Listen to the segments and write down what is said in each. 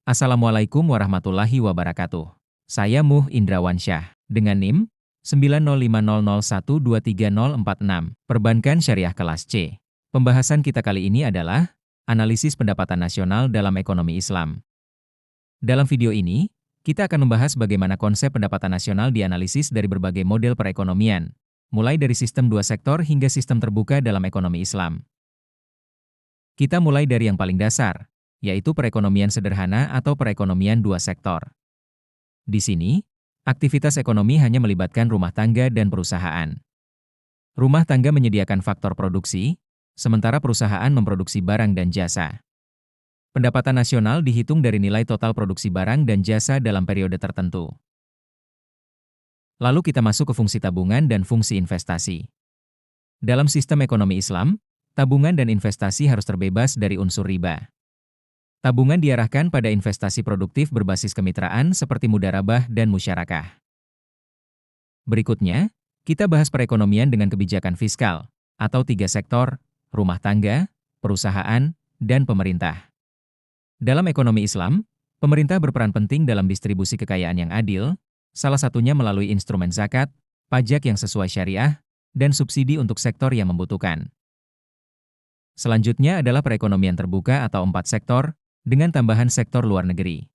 Assalamualaikum warahmatullahi wabarakatuh. Saya Muh Indrawansyah, dengan NIM 90500123046, Perbankan Syariah Kelas C. Pembahasan kita kali ini adalah analisis pendapatan nasional dalam ekonomi Islam. Dalam video ini, kita akan membahas bagaimana konsep pendapatan nasional dianalisis dari berbagai model perekonomian, mulai dari sistem dua sektor hingga sistem terbuka dalam ekonomi Islam. Kita mulai dari yang paling dasar, yaitu perekonomian sederhana atau perekonomian dua sektor. Di sini, aktivitas ekonomi hanya melibatkan rumah tangga dan perusahaan. Rumah tangga menyediakan faktor produksi, sementara perusahaan memproduksi barang dan jasa. Pendapatan nasional dihitung dari nilai total produksi barang dan jasa dalam periode tertentu. Lalu kita masuk ke fungsi tabungan dan fungsi investasi. Dalam sistem ekonomi Islam, tabungan dan investasi harus terbebas dari unsur riba. Tabungan diarahkan pada investasi produktif berbasis kemitraan seperti mudharabah dan musyarakah. Berikutnya, kita bahas perekonomian dengan kebijakan fiskal, atau tiga sektor, rumah tangga, perusahaan, dan pemerintah. Dalam ekonomi Islam, pemerintah berperan penting dalam distribusi kekayaan yang adil, salah satunya melalui instrumen zakat, pajak yang sesuai syariah, dan subsidi untuk sektor yang membutuhkan. Selanjutnya adalah perekonomian terbuka atau empat sektor, dengan tambahan sektor luar negeri.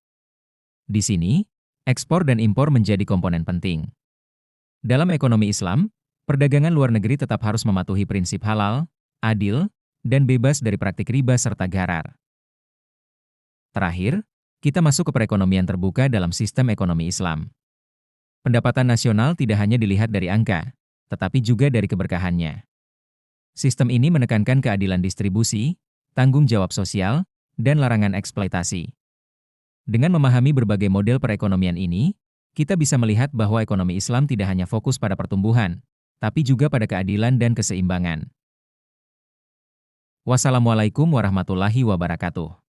Di sini, ekspor dan impor menjadi komponen penting. Dalam ekonomi Islam, perdagangan luar negeri tetap harus mematuhi prinsip halal, adil, dan bebas dari praktik riba serta gharar. Terakhir, kita masuk ke perekonomian terbuka dalam sistem ekonomi Islam. Pendapatan nasional tidak hanya dilihat dari angka, tetapi juga dari keberkahannya. Sistem ini menekankan keadilan distribusi, tanggung jawab sosial, dan larangan eksploitasi. Dengan memahami berbagai model perekonomian ini, kita bisa melihat bahwa ekonomi Islam tidak hanya fokus pada pertumbuhan, tapi juga pada keadilan dan keseimbangan. Wassalamualaikum warahmatullahi wabarakatuh.